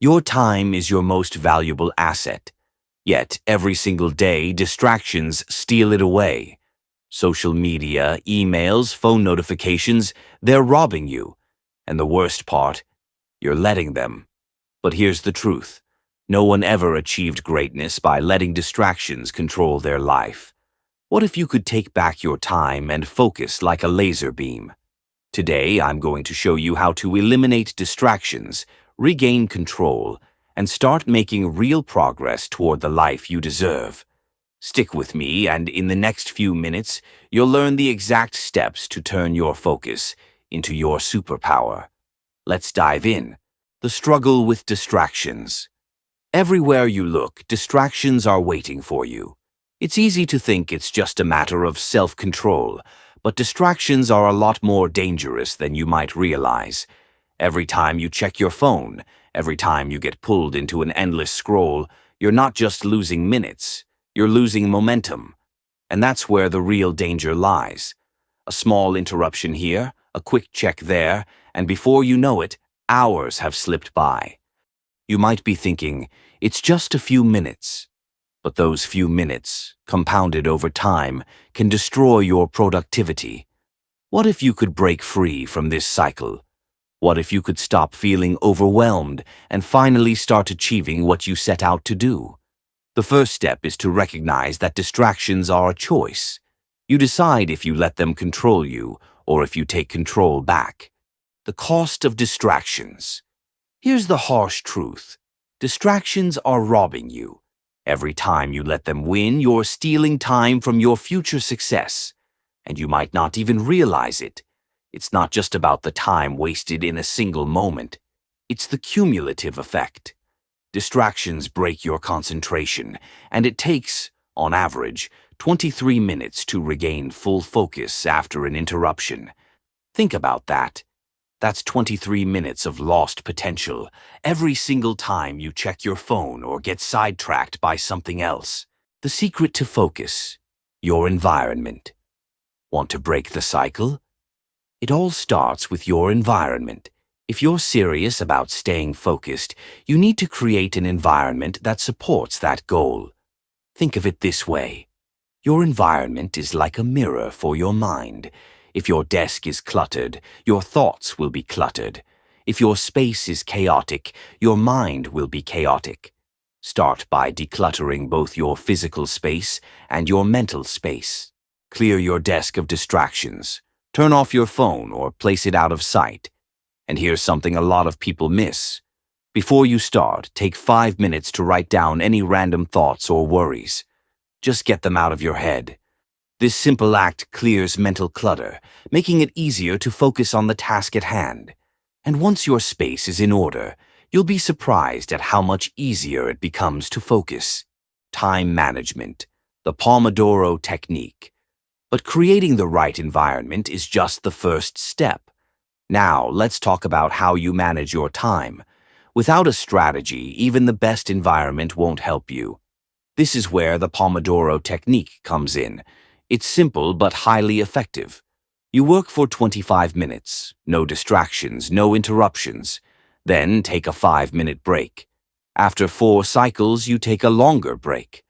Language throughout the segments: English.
Your time is your most valuable asset. Yet, every single day, distractions steal it away. Social media, emails, phone notifications, they're robbing you. And the worst part, you're letting them. But here's the truth. No one ever achieved greatness by letting distractions control their life. What if you could take back your time and focus like a laser beam? Today, I'm going to show you how to eliminate distractions, regain control, and start making real progress toward the life you deserve. Stick with me, and in the next few minutes, you'll learn the exact steps to turn your focus into your superpower. Let's dive in. The struggle with distractions. Everywhere you look, distractions are waiting for you. It's easy to think it's just a matter of self-control, but distractions are a lot more dangerous than you might realize. Every time you check your phone, every time you get pulled into an endless scroll, you're not just losing minutes, you're losing momentum. And that's where the real danger lies. A small interruption here, a quick check there, and before you know it, hours have slipped by. You might be thinking, it's just a few minutes. But those few minutes, compounded over time, can destroy your productivity. What if you could break free from this cycle? What if you could stop feeling overwhelmed and finally start achieving what you set out to do? The first step is to recognize that distractions are a choice. You decide if you let them control you or if you take control back. The cost of distractions. Here's the harsh truth. Distractions are robbing you. Every time you let them win, you're stealing time from your future success. And you might not even realize it. It's not just about the time wasted in a single moment. It's the cumulative effect. Distractions break your concentration, and it takes, on average, 23 minutes to regain full focus after an interruption. Think about that. That's 23 minutes of lost potential every single time you check your phone or get sidetracked by something else. The secret to focus: your environment. Want to break the cycle? It all starts with your environment. If you're serious about staying focused, you need to create an environment that supports that goal. Think of it this way. Your environment is like a mirror for your mind. If your desk is cluttered, your thoughts will be cluttered. If your space is chaotic, your mind will be chaotic. Start by decluttering both your physical space and your mental space. Clear your desk of distractions. Turn off your phone or place it out of sight. And here's something a lot of people miss. Before you start, take 5 minutes to write down any random thoughts or worries. Just get them out of your head. This simple act clears mental clutter, making it easier to focus on the task at hand. And once your space is in order, you'll be surprised at how much easier it becomes to focus. Time management, the Pomodoro technique. But creating the right environment is just the first step. Now, let's talk about how you manage your time. Without a strategy, even the best environment won't help you. This is where the Pomodoro technique comes in. It's simple but highly effective. You work for 25 minutes, no distractions, no interruptions. Then take a 5-minute break. After 4 cycles, you take a longer break.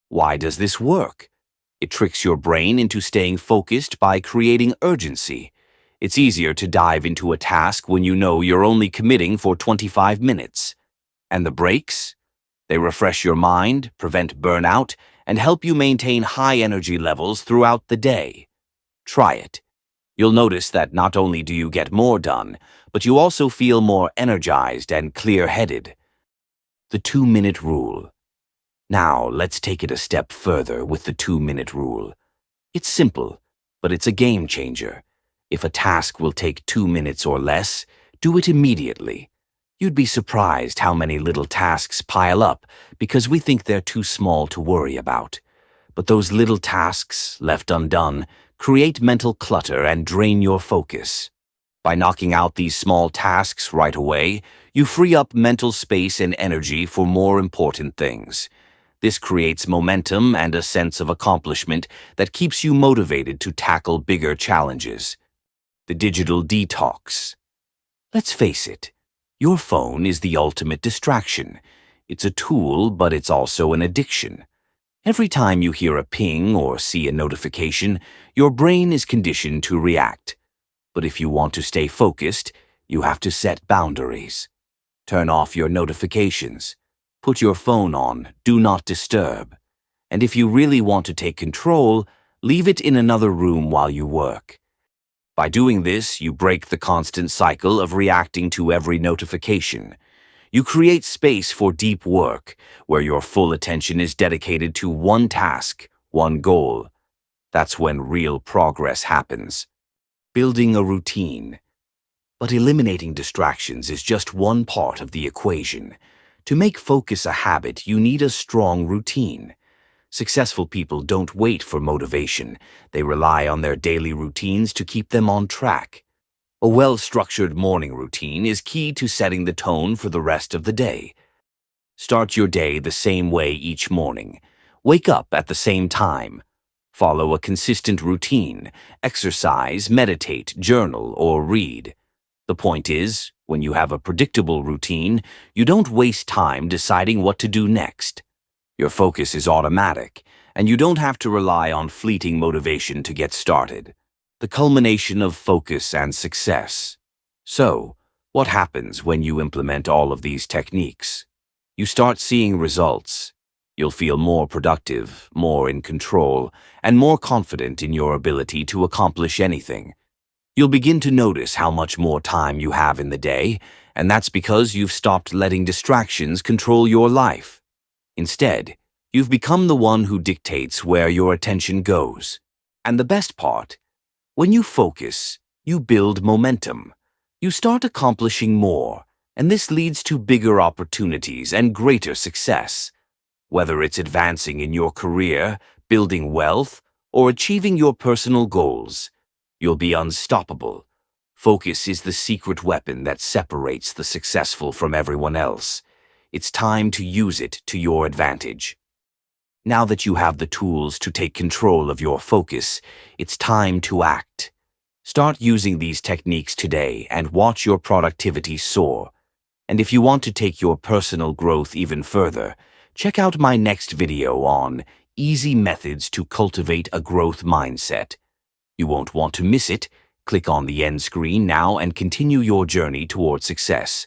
Why does this work? It tricks your brain into staying focused by creating urgency. It's easier to dive into a task when you know you're only committing for 25 minutes. And the breaks? They refresh your mind, prevent burnout, and help you maintain high energy levels throughout the day. Try it. You'll notice that not only do you get more done, but you also feel more energized and clear-headed. The 2-minute rule. Now, let's take it a step further with the 2-minute rule. It's simple, but it's a game changer. If a task will take 2 minutes or less, do it immediately. You'd be surprised how many little tasks pile up because we think they're too small to worry about. But those little tasks, left undone, create mental clutter and drain your focus. By knocking out these small tasks right away, you free up mental space and energy for more important things. This creates momentum and a sense of accomplishment that keeps you motivated to tackle bigger challenges. The digital detox. Let's face it, Your phone is the ultimate distraction. It's a tool, but it's also an addiction. Every time you hear a ping or see a notification, your brain is conditioned to react. But if you want to stay focused, you have to set boundaries. Turn off your notifications. Put your phone on Do Not Disturb. And if you really want to take control, leave it in another room while you work. By doing this, you break the constant cycle of reacting to every notification. You create space for deep work, where your full attention is dedicated to one task, one goal. That's when real progress happens. Building a routine. But eliminating distractions is just one part of the equation. To make focus a habit, you need a strong routine. Successful people don't wait for motivation. They rely on their daily routines to keep them on track. A well-structured morning routine is key to setting the tone for the rest of the day. Start your day the same way each morning. Wake up at the same time. Follow a consistent routine. Exercise, meditate, journal, or read. The point is, when you have a predictable routine, you don't waste time deciding what to do next. Your focus is automatic, and you don't have to rely on fleeting motivation to get started. The culmination of focus and success. So, what happens when you implement all of these techniques? You start seeing results. You'll feel more productive, more in control, and more confident in your ability to accomplish anything. You'll begin to notice how much more time you have in the day, and that's because you've stopped letting distractions control your life. Instead, you've become the one who dictates where your attention goes. And the best part, when you focus, you build momentum. You start accomplishing more, and this leads to bigger opportunities and greater success. Whether it's advancing in your career, building wealth, or achieving your personal goals, you'll be unstoppable. Focus is the secret weapon that separates the successful from everyone else. It's time to use it to your advantage. Now that you have the tools to take control of your focus, it's time to act. Start using these techniques today and watch your productivity soar. And if you want to take your personal growth even further, check out my next video on easy methods to cultivate a growth mindset. You won't want to miss it. Click on the end screen now and continue your journey toward success.